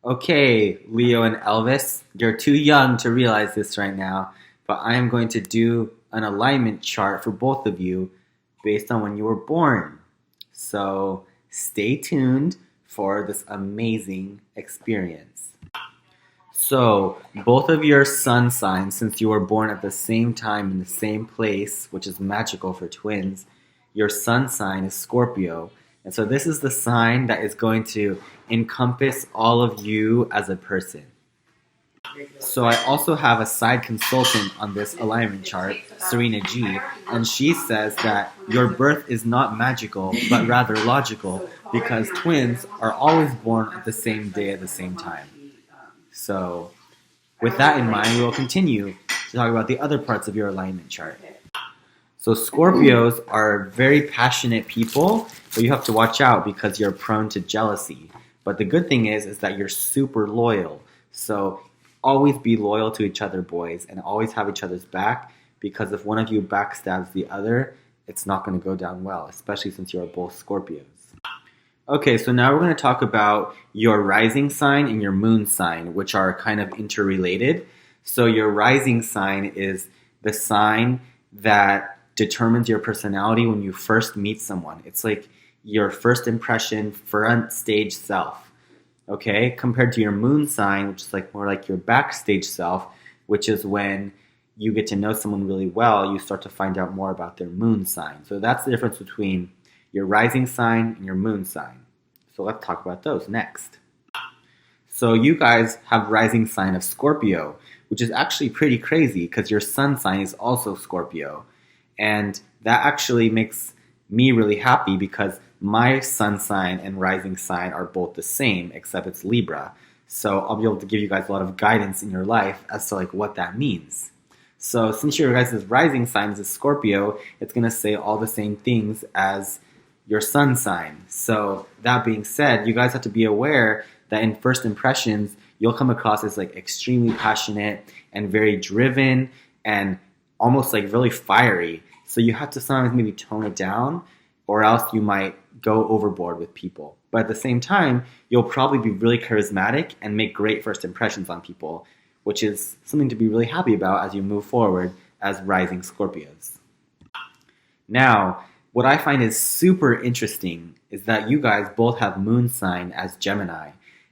Okay, Leo and Elvis, you're too young to realize this right now, but I am going to do an alignment chart for both of you based on when you were born. So stay tuned for this amazing experience. So, both of your sun signs, since you were born at the same time in the same place, which is magical for twins, your sun sign is Scorpio. And so, this is the sign that is going to encompass all of you as a person. So, I also have a side consultant on this alignment chart, Serena G, and she says that your birth is not magical, but rather logical, because twins are always born at the same day at the same time. So, with that in mind, we will continue to talk about the other parts of your alignment chart. So, Scorpios are very passionate people, but you have to watch out because you're prone to jealousy. But the good thing is that you're super loyal. So, always be loyal to each other, boys, and always have each other's back because if one of you backstabs the other, it's not going to go down well, especially since you are both Scorpios. Okay, so now we're going to talk about your rising sign and your moon sign, which are kind of interrelated. So your rising sign is the sign that determines your personality when you first meet someone. It's like your first impression, front stage self, okay? Compared to your moon sign, which is like more like your backstage self, which is when you get to know someone really well, you start to find out more about their moon sign. So that's the difference between your rising sign and your moon sign. So let's talk about those next. So you guys have rising sign of Scorpio, which is actually pretty crazy because your sun sign is also Scorpio. And that actually makes me really happy because my sun sign and rising sign are both the same, except it's Libra. So I'll be able to give you guys a lot of guidance in your life as to like what that means. So since your guys' rising sign is Scorpio, it's going to say all the same things as your sun sign. So that being said, you guys have to be aware that in first impressions, you'll come across as like extremely passionate and very driven and almost like really fiery. So you have to sometimes maybe tone it down or else you might go overboard with people. But at the same time, you'll probably be really charismatic and make great first impressions on people, which is something to be really happy about as you move forward as rising Scorpios. Now, what I find is super interesting is that you guys both have moon sign as Gemini.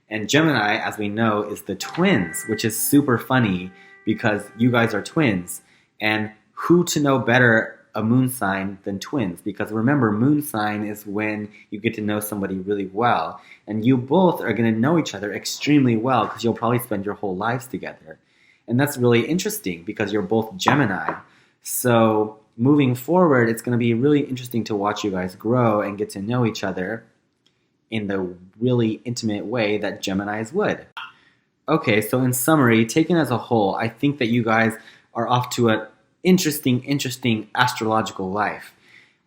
And Gemini, as we know, is the twins, which is super funny because you guys are twins. And who to know better a moon sign than twins? Because remember, moon sign is when you get to know somebody really well. And you both are going to know each other extremely well because you'll probably spend your whole lives together. And that's really interesting because you're both Gemini. So moving forward, it's going to be really interesting to watch you guys grow and get to know each other in the really intimate way that Geminis would. Okay, so in summary, taken as a whole, I think that you guys are off to an interesting astrological life.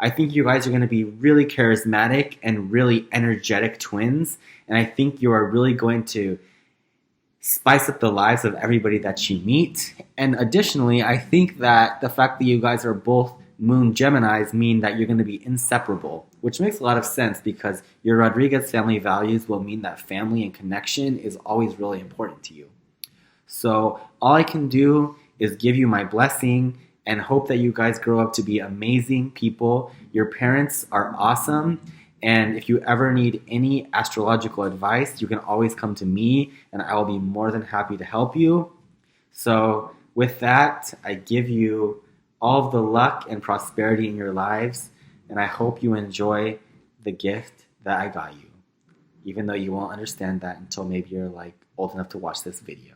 I think you guys are going to be really charismatic and really energetic twins, and I think you are really going to spice up the lives of everybody that you meet. And additionally, I think that the fact that you guys are both moon Geminis mean that you're going to be inseparable, which makes a lot of sense because your Rodriguez family values will mean that family and connection is always really important to you. So all I can do is give you my blessing and hope that you guys grow up to be amazing people. Your parents are awesome. And if you ever need any astrological advice, you can always come to me and I will be more than happy to help you. So with that, I give you all of the luck and prosperity in your lives. And I hope you enjoy the gift that I got you, even though you won't understand that until maybe you're like old enough to watch this video.